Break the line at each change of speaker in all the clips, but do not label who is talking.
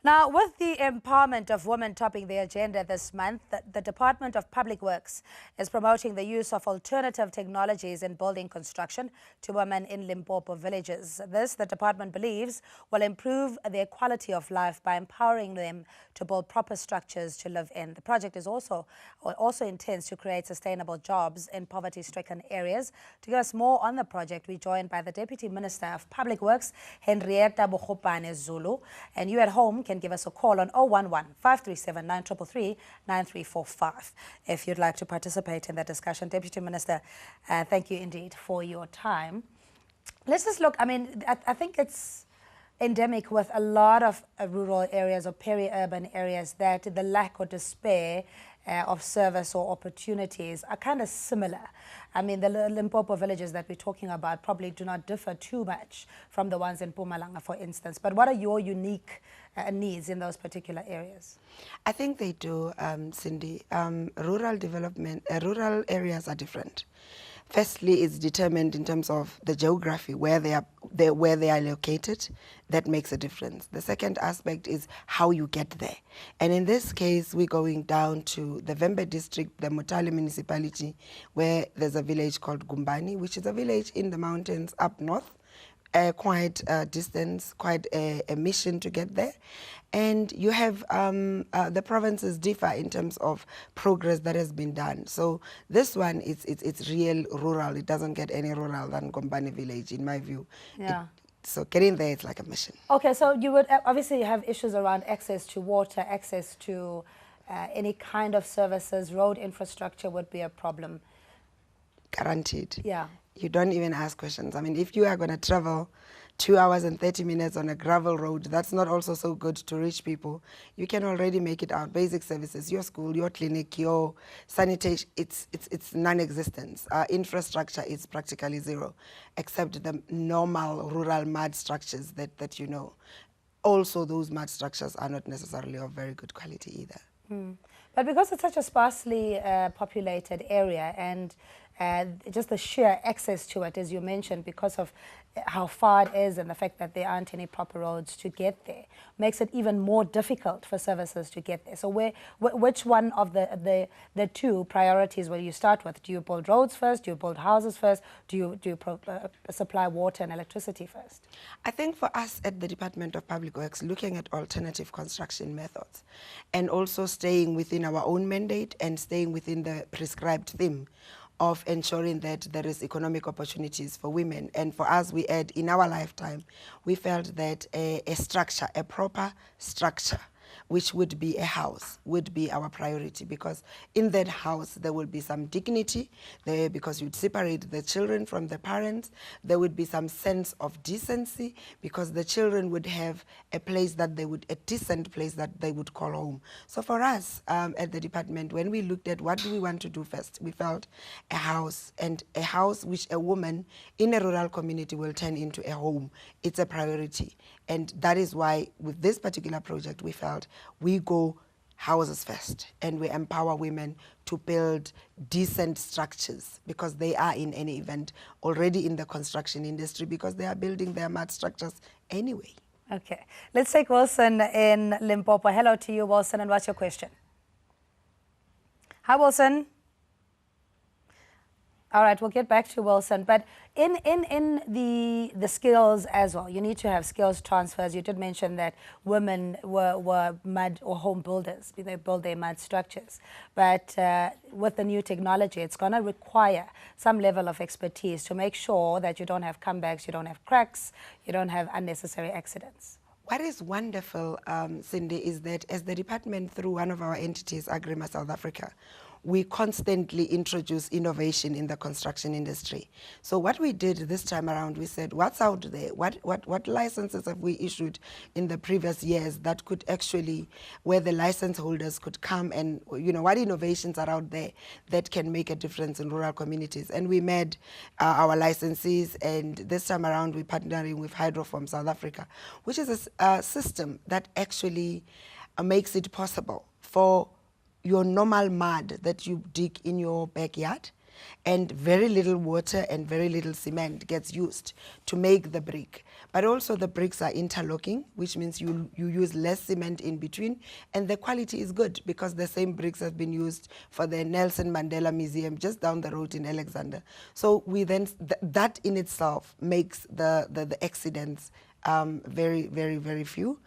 Now, with the empowerment of women topping the agenda this month, the Department of Public Works is promoting the use of alternative technologies in building construction to women in Limpopo villages. This, the department believes, will improve their quality of life by empowering them to build proper structures to live in. The project is also intends to create sustainable jobs in poverty-stricken areas. To give us more on the project, we're joined by the Deputy Minister of Public Works, Henrietta Bogopane Zulu, and you at home can give us a call on 011-537-933-9345 if you'd like to participate in the discussion. Deputy Minister, thank you indeed for your time. Let's just look, I think it's endemic with a lot of rural areas or peri-urban areas that the lack or despair of service or opportunities are kind of similar. I mean, the Limpopo villages that we're talking about probably do not differ too much from the ones in Mpumalanga, for instance. But what are your unique needs in those particular areas?
I think they do, Cindy. Rural development, rural areas are different. Firstly, it's determined in terms of the geography, where they are located. That makes a difference. The second aspect is how you get there. And in this case, we're going down to the Vembe district, the Mutale municipality, where there's a village called Gumbani, which is a village in the mountains up north. Quite a distance, quite a mission to get there. And you have the provinces differ in terms of progress that has been done. So this one, it's real rural. It doesn't get any rural than Gombani village, in my view.
Yeah.
So getting there, it's like a mission.
Okay, so you would obviously have issues around access to water, access to any kind of services. Road infrastructure would be a problem.
Guaranteed.
Yeah.
You don't even ask questions. I mean, if you are going to travel 2 hours and 30 minutes on a gravel road, that's not also so good to reach people. You can already make it out. Basic services, your school, your clinic, your sanitation, it's non-existent. Infrastructure is practically zero, except the normal rural mud structures that you know. Also, those mud structures are not necessarily of very good quality either.
But because it's such a sparsely populated area and just the sheer access to it, as you mentioned, because of how far it is and the fact that there aren't any proper roads to get there, makes it even more difficult for services to get there. So which one of the two priorities will you start with? Do you build roads first? Do you build houses first? Do you supply water and electricity first?
I think for us at the Department of Public Works, looking at alternative construction methods and also staying within our own mandate and staying within the prescribed theme of ensuring that there is economic opportunities for women. And for us, we had, in our lifetime, we felt that a structure, a proper structure, which would be a house, would be our priority, because in that house there will be some dignity there, because you'd separate the children from the parents. There would be some sense of decency, because the children would have a place that they would, a decent place that they would call home. So for us at the department, when we looked at what do we want to do first, we felt a house, and a house which a woman in a rural community will turn into a home. It's a priority. And that is why with this particular project, we felt we go houses first and we empower women to build decent structures, because they are in any event already in the construction industry, because they are building their mud structures anyway.
Okay, let's take Wilson in Limpopo. Hello to you, Wilson, and what's your question? Hi, Wilson. All right, we'll get back to Wilson. But in the skills as well, you need to have skills transfers. You did mention that women were mud or home builders. They build their mud structures. But with the new technology, it's going to require some level of expertise to make sure that you don't have comebacks, you don't have cracks, you don't have unnecessary accidents.
What is wonderful, Cindy, is that as the department, through one of our entities, Agrima South Africa, we constantly introduce innovation in the construction industry. So what we did this time around, we said, what's out there? What licenses have we issued in the previous years that could actually, where the license holders could come and, you know, what innovations are out there that can make a difference in rural communities? And we made our licensees, and this time around we're partnering with Hydro from South Africa, which is a system that actually makes it possible for your normal mud that you dig in your backyard and very little water and very little cement gets used to make the brick. But also the bricks are interlocking, which means you use less cement in between, and the quality is good because the same bricks have been used for the Nelson Mandela Museum just down the road in Alexander. So we then, that in itself makes the accidents very, very, very few.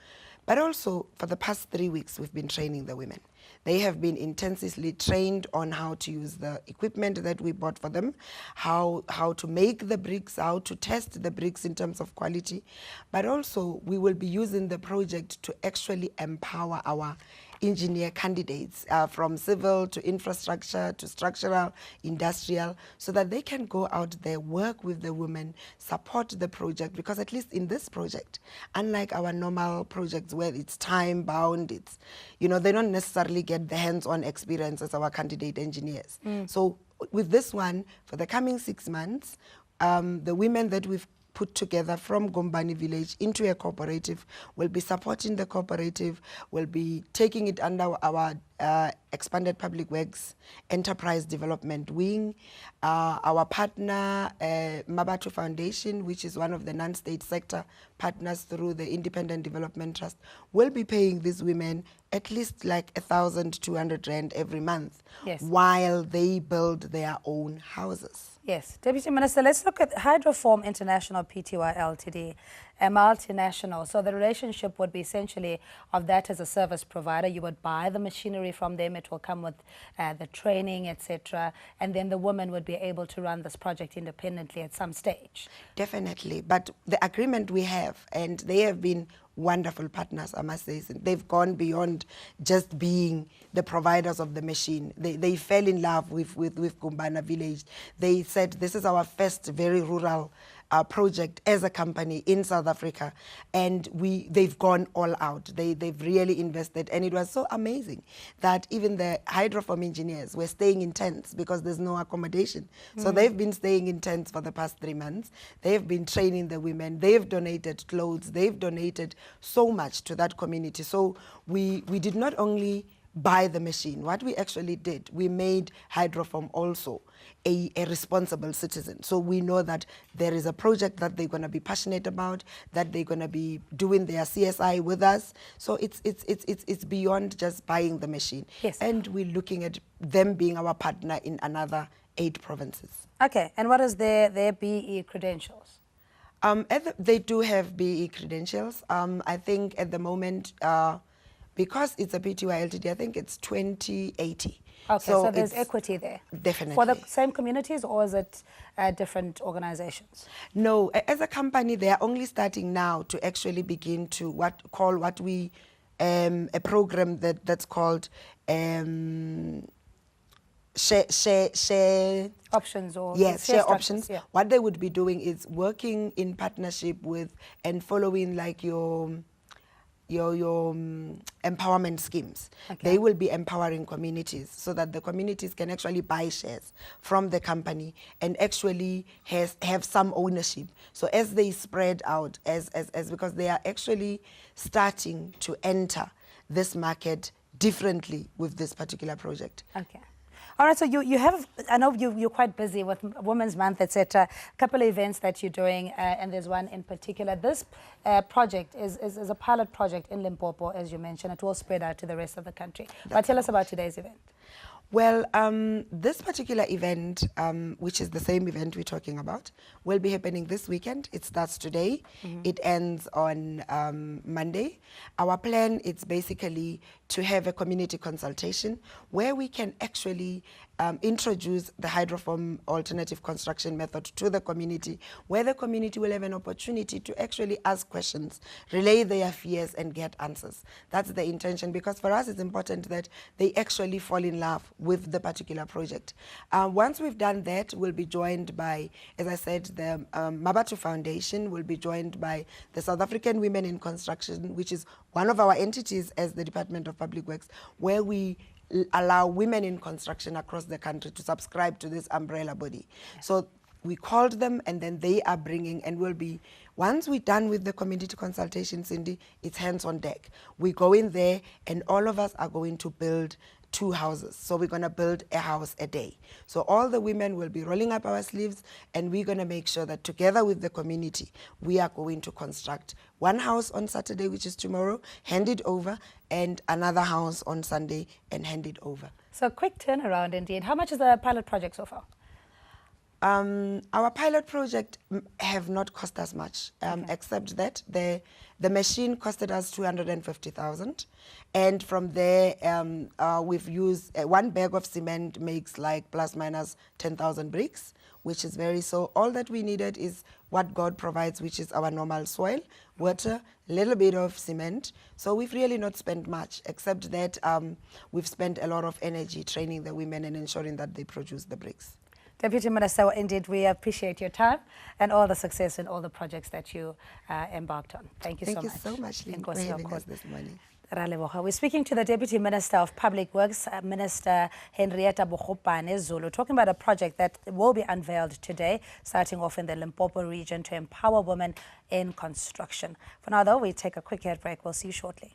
But also, for the past 3 weeks, we've been training the women. They have been intensively trained on how to use the equipment that we bought for them, how to make the bricks, how to test the bricks in terms of quality. But also, we will be using the project to actually empower our engineer candidates from civil to infrastructure to structural, industrial, so that they can go out there, work with the women, support the project, because at least in this project, unlike our normal projects where it's time bound, it's, you know, they don't necessarily get the hands-on experience as our candidate engineers. So with this one, for the coming 6 months, the women that we've put together from Gombani village into a cooperative, will be supporting the cooperative, will be taking it under our expanded public works enterprise development wing. Our partner, Mabatu Foundation, which is one of the non-state sector partners through the Independent Development Trust, will be paying these women at least like 1,200 rand every month,
yes,
while they build their own houses.
Yes. Deputy Minister, let's look at Hydroform International Pty Ltd, a multinational. So the relationship would be essentially of that as a service provider. You would buy the machinery from them. It will come with the training, etc. And then the woman would be able to run this project independently at some stage.
Definitely. But the agreement we have, and they have been wonderful partners, I must say. They've gone beyond just being the providers of the machine. They fell in love with Gumbana village. They said, this is our first very rural project as a company in South Africa, and they've gone all out. They've really invested, and it was so amazing that even the hydroform engineers were staying in tents because there's no accommodation. So they've been staying in tents for the past 3 months. They've been training the women. They've donated clothes. They've donated so much to that community. So we did not only buy the machine. What we actually did, we made Hydroform also a responsible citizen. So we know that there is a project that they're going to be passionate about, that they're going to be doing their CSI with us. So it's beyond just buying the machine.
Yes.
And we're looking at them being our partner in another 8 provinces.
Okay, and what is their BE credentials?
They do have BE credentials. I think at the moment, because it's a PTY Ltd, I think it's 2080.
Okay, so there's equity there.
Definitely.
For the same communities, or is it different organizations?
No, as a company, they are only starting now to actually begin to a program that's called share
options, or
yes, share options.
Yeah.
What they would be doing is working in partnership with and following like your empowerment schemes.
Okay.
They will be empowering communities so that the communities can actually buy shares from the company and actually have some ownership. So as they spread out, as because they are actually starting to enter this market differently with this particular project.
Okay. All right, so you have, I know you're quite busy with Women's Month, etc. A couple of events that you're doing, and there's one in particular. This project is a pilot project in Limpopo, as you mentioned. It will spread out to the rest of the country. But tell us about today's event.
Well, this particular event, which is the same event we're talking about, will be happening this weekend. It starts today. It ends on Monday. Our plan is basically to have a community consultation where we can actually introduce the hydroform alternative construction method to the community, where the community will have an opportunity to actually ask questions, relay their fears, and get answers. That's the intention, because for us it's important that they actually fall in love with the particular project. Once we've done that, we'll be joined by, as I said, the Mabatu Foundation, will be joined by the South African Women in Construction, which is one of our entities as the Department of Public Works, where we allow women in construction across the country to subscribe to this umbrella body. So we called them, and then they are bringing, and will be, once we're done with the community consultation, Cindy, it's hands on deck. We go in there, and all of us are going to build 2 houses. So we're going to build a house a day. So all the women will be rolling up our sleeves, and we're going to make sure that together with the community, we are going to construct one house on Saturday, which is tomorrow, hand it over, and another house on Sunday and hand it over.
So quick turnaround indeed. How much is the pilot project so far?
Our pilot project have not cost us much, except that the machine costed us 250,000, and from there we've used one bag of cement makes like plus minus 10,000 bricks, which is so all that we needed is what God provides, which is our normal soil, water, a little bit of cement. So we've really not spent much, except that we've spent a lot of energy training the women and ensuring that they produce the bricks.
Deputy Minister, indeed, we appreciate your time and all the success in all the projects that you embarked on. Thank you so much.
Thank you so much, Lynn, for having us this morning.
We're speaking to the Deputy Minister of Public Works, Minister Henrietta Bogopane Zulu, talking about a project that will be unveiled today, starting off in the Limpopo region to empower women in construction. For now, though, we take a quick head break. We'll see you shortly.